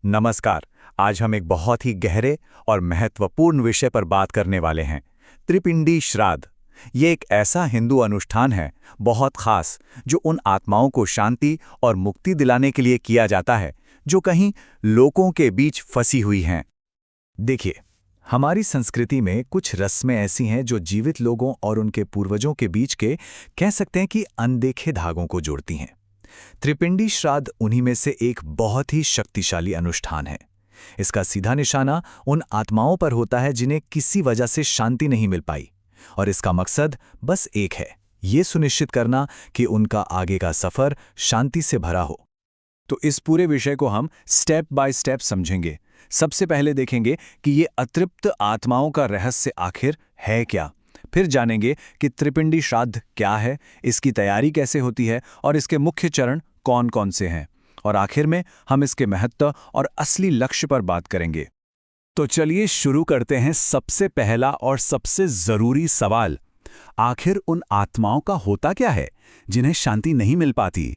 नमस्कार। आज हम एक बहुत ही गहरे और महत्वपूर्ण विषय पर बात करने वाले हैं, त्रिपिंडी श्राद्ध। ये एक ऐसा हिंदू अनुष्ठान है, बहुत खास, जो उन आत्माओं को शांति और मुक्ति दिलाने के लिए किया जाता है जो कहीं लोगों के बीच फंसी हुई हैं। देखिए, हमारी संस्कृति में कुछ रस्में ऐसी हैं जो जीवित लोगों और उनके पूर्वजों के बीच के, कह सकते हैं कि अनदेखे धागों को जोड़ती हैं। त्रिपिंडी श्राद्ध उन्हीं में से एक बहुत ही शक्तिशाली अनुष्ठान है। इसका सीधा निशाना उन आत्माओं पर होता है जिन्हें किसी वजह से शांति नहीं मिल पाई, और इसका मकसद बस एक है, ये सुनिश्चित करना कि उनका आगे का सफर शांति से भरा हो। तो इस पूरे विषय को हम स्टेप बाय स्टेप समझेंगे। सबसे पहले देखेंगे कि ये अतृप्त आत्माओं का रहस्य आखिर है क्या। फिर जानेंगे कि त्रिपिंडी श्राद्ध क्या है, इसकी तैयारी कैसे होती है और इसके मुख्य चरण कौन-कौन से हैं। और आखिर में हम इसके महत्व और असली लक्ष्य पर बात करेंगे। तो चलिए शुरू करते हैं। सबसे पहला और सबसे जरूरी सवाल, आखिर उन आत्माओं का होता क्या है जिन्हें शांति नहीं मिल पाती?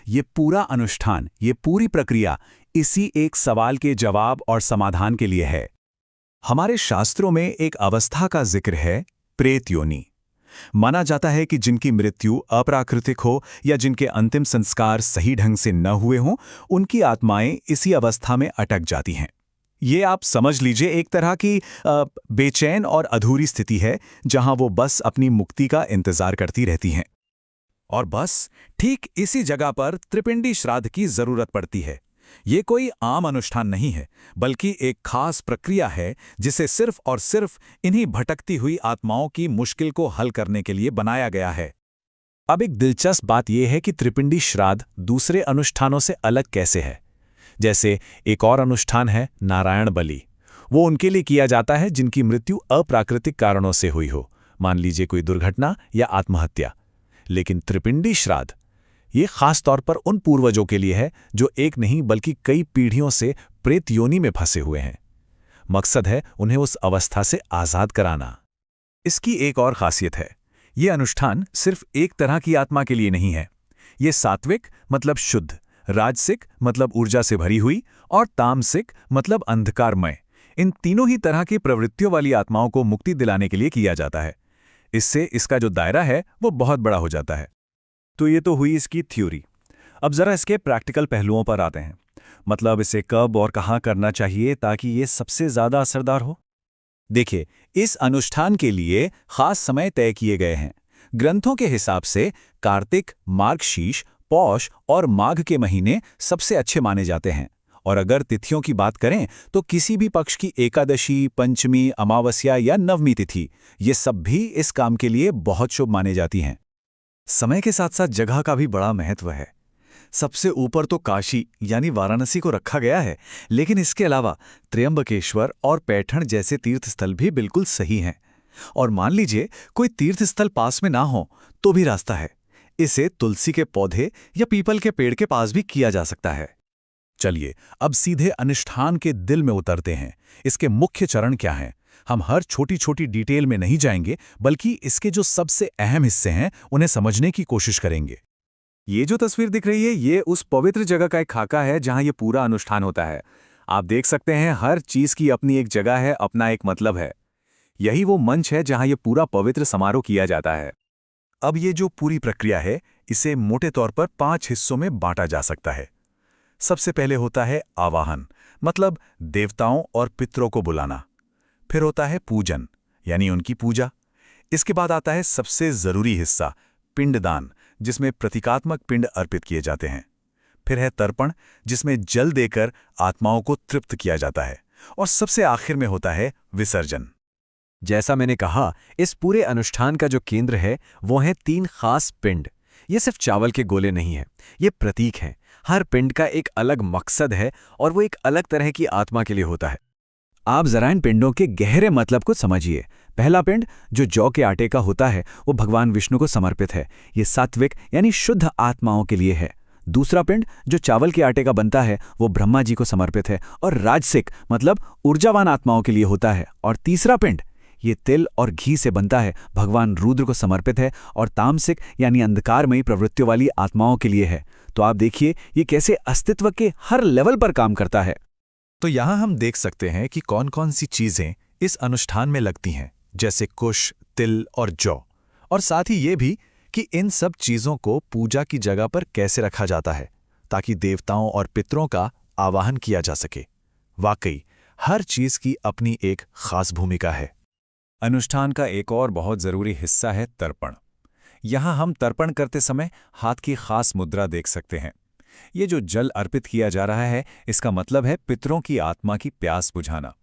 ये पूरा अनुष्ठान, ये पूरी प्रक्रिया इसी एक सवाल के जवाब और समाधान के लिए है। हमारे शास्त्रों में एक अवस्था का जिक्र है, प्रेत योनि। माना जाता है कि जिनकी मृत्यु अप्राकृतिक हो या जिनके अंतिम संस्कार सही ढंग से न हुए हों, उनकी आत्माएं इसी अवस्था में अटक जाती हैं। ये आप समझ लीजिए एक तरह की बेचैन और अधूरी स्थिति है, जहां वो बस अपनी मुक्ति का इंतजार करती रहती हैं। और बस ठीक इसी जगह पर त्रिपिंडी श्राद्ध की जरूरत पड़ती है। ये कोई आम अनुष्ठान नहीं है, बल्कि एक खास प्रक्रिया है जिसे सिर्फ और सिर्फ इन्हीं भटकती हुई आत्माओं की मुश्किल को हल करने के लिए बनाया गया है। अब एक दिलचस्प बात यह है कि त्रिपिंडी श्राद्ध दूसरे अनुष्ठानों से अलग कैसे है। जैसे एक और अनुष्ठान है नारायण बलि। वो उनके लिए किया जाता है जिनकी मृत्यु अप्राकृतिक कारणों से हुई हो, मान लीजिए कोई दुर्घटना या आत्महत्या। लेकिन त्रिपिंडी श्राद्ध ये खास तौर पर उन पूर्वजों के लिए है जो एक नहीं बल्कि कई पीढ़ियों से प्रेत योनि में फंसे हुए हैं। मकसद है उन्हें उस अवस्था से आजाद कराना। इसकी एक और खासियत है, ये अनुष्ठान सिर्फ एक तरह की आत्मा के लिए नहीं है। ये सात्विक मतलब शुद्ध, राजसिक मतलब ऊर्जा से भरी हुई, और तामसिक मतलब अंधकारमय, इन तीनों ही तरह की प्रवृत्तियों वाली आत्माओं को मुक्ति दिलाने के लिए किया जाता है। इससे इसका जो दायरा है वो बहुत बड़ा हो जाता है। तो ये तो हुई इसकी थ्योरी। अब जरा इसके प्रैक्टिकल पहलुओं पर आते हैं। मतलब इसे कब और कहाँ करना चाहिए ताकि ये सबसे ज्यादा असरदार हो। देखिए, इस अनुष्ठान के लिए खास समय तय किए गए हैं। ग्रंथों के हिसाब से कार्तिक, मार्गशीर्ष, पौष और माघ के महीने सबसे अच्छे माने जाते हैं। और अगर तिथियों की बात करें तो किसी भी पक्ष की एकादशी, पंचमी, अमावस्या या नवमी तिथि, ये सब भी इस काम के लिए बहुत शुभ माने जाती हैं। समय के साथ साथ जगह का भी बड़ा महत्व है। सबसे ऊपर तो काशी यानी वाराणसी को रखा गया है, लेकिन इसके अलावा त्र्यंबकेश्वर और पैठण जैसे तीर्थस्थल भी बिल्कुल सही हैं। और मान लीजिए कोई तीर्थस्थल पास में ना हो तो भी रास्ता है। इसे तुलसी के पौधे या पीपल के पेड़ के पास भी किया जा सकता है। चलिए अब सीधे अनुष्ठान के दिल में उतरते हैं। इसके मुख्य चरण क्या हैं? हम हर छोटी छोटी डिटेल में नहीं जाएंगे, बल्कि इसके जो सबसे अहम हिस्से हैं उन्हें समझने की कोशिश करेंगे। ये जो तस्वीर दिख रही है, ये उस पवित्र जगह का एक खाका है जहां ये पूरा अनुष्ठान होता है। आप देख सकते हैं हर चीज की अपनी एक जगह है, अपना एक मतलब है। यही वो मंच है जहां ये पूरा पवित्र समारोह किया जाता है। अब ये जो पूरी प्रक्रिया है, इसे मोटे तौर पर 5 हिस्सों में बांटा जा सकता है। सबसे पहले होता है आवाहन, मतलब देवताओं और पितरों को बुलाना। फिर होता है पूजन, यानी उनकी पूजा। इसके बाद आता है सबसे जरूरी हिस्सा, पिंडदान, जिसमें प्रतीकात्मक पिंड अर्पित किए जाते हैं। फिर है तर्पण, जिसमें जल देकर आत्माओं को तृप्त किया जाता है। और सबसे आखिर में होता है विसर्जन। जैसा मैंने कहा, इस पूरे अनुष्ठान का जो केंद्र है वो है 3 खास पिंड। ये सिर्फ चावल के गोले नहीं हैं, ये प्रतीक हैं। हर पिंड का एक अलग मकसद है और वो एक अलग तरह की आत्मा के लिए होता है। आप जरा इन पिंडों के गहरे मतलब को समझिए। पहला पिंड जो जौ के आटे का होता है वो भगवान विष्णु को समर्पित है। ये सात्विक यानी शुद्ध आत्माओं के लिए है। दूसरा पिंड जो चावल के आटे का बनता है वो ब्रह्मा जी को समर्पित है और राजसिक मतलब ऊर्जावान आत्माओं के लिए होता है। और तीसरा पिंड ये तिल और घी से बनता है, भगवान रुद्र को समर्पित है और तामसिक यानी अंधकारमयी प्रवृत्तियों वाली आत्माओं के लिए है। तो आप देखिए ये कैसे अस्तित्व के हर लेवल पर काम करता है। तो यहाँ हम देख सकते हैं कि कौन-कौन सी चीजें इस अनुष्ठान में लगती हैं, जैसे कुश, तिल और जौ। और साथ ही ये भी कि इन सब चीजों को पूजा की जगह पर कैसे रखा जाता है, ताकि देवताओं और पितरों का आवाहन किया जा सके। वाकई हर चीज की अपनी एक खास भूमिका है। अनुष्ठान का एक और बहुत जरूरी हिस्सा है तर्पण। यहाँ हम तर्पण करते समय हाथ की खास मुद्रा देख सकते हैं। ये जो जल अर्पित किया जा रहा है, इसका मतलब है पितरों की आत्मा की प्यास बुझाना।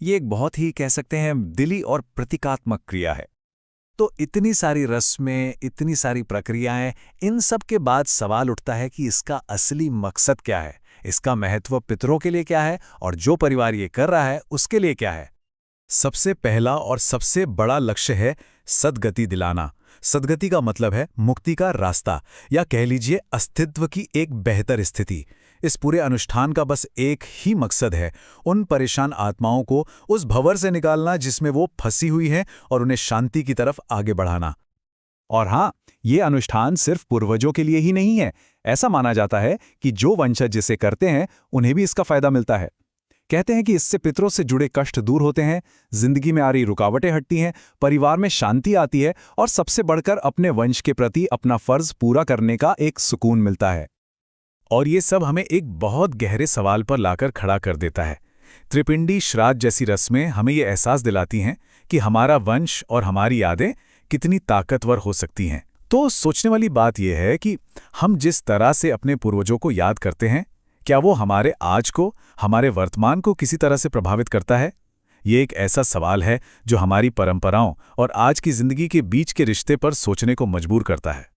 ये एक बहुत ही कह सकते हैं दिली और प्रतीकात्मक क्रिया है। तो इतनी सारी रस्में, इतनी सारी प्रक्रियाएं, इन सब के बाद सवाल उठता है कि इसका असली मकसद क्या है, इसका महत्व पितरों के लिए क्या है और जो परिवार ये कर रहा है उसके लिए क्या है। सबसे पहला और सबसे बड़ा लक्ष्य है सद्गति दिलाना। सद्गति का मतलब है मुक्ति का रास्ता, या कह लीजिए अस्तित्व की एक बेहतर स्थिति। इस पूरे अनुष्ठान का बस एक ही मकसद है, उन परेशान आत्माओं को उस भंवर से निकालना जिसमें वो फंसी हुई हैं और उन्हें शांति की तरफ आगे बढ़ाना। और हाँ, ये अनुष्ठान सिर्फ पूर्वजों के लिए ही नहीं है। ऐसा माना जाता है कि जो वंशज जिसे करते हैं उन्हें भी इसका फायदा मिलता है। कहते हैं कि इससे पितरों से जुड़े कष्ट दूर होते हैं, जिंदगी में आ रही रुकावटें हटती हैं, परिवार में शांति आती है और सबसे बढ़कर अपने वंश के प्रति अपना फर्ज पूरा करने का एक सुकून मिलता है। और ये सब हमें एक बहुत गहरे सवाल पर लाकर खड़ा कर देता है। त्रिपिंडी श्राद्ध जैसी रस्में हमें ये एहसास दिलाती हैं कि हमारा वंश और हमारी यादें कितनी ताकतवर हो सकती हैं। तो सोचने वाली बात यह है कि हम जिस तरह से अपने पूर्वजों को याद करते हैं, क्या वो हमारे आज को, हमारे वर्तमान को किसी तरह से प्रभावित करता है? ये एक ऐसा सवाल है जो हमारी परंपराओं और आज की जिंदगी के बीच के रिश्ते पर सोचने को मजबूर करता है।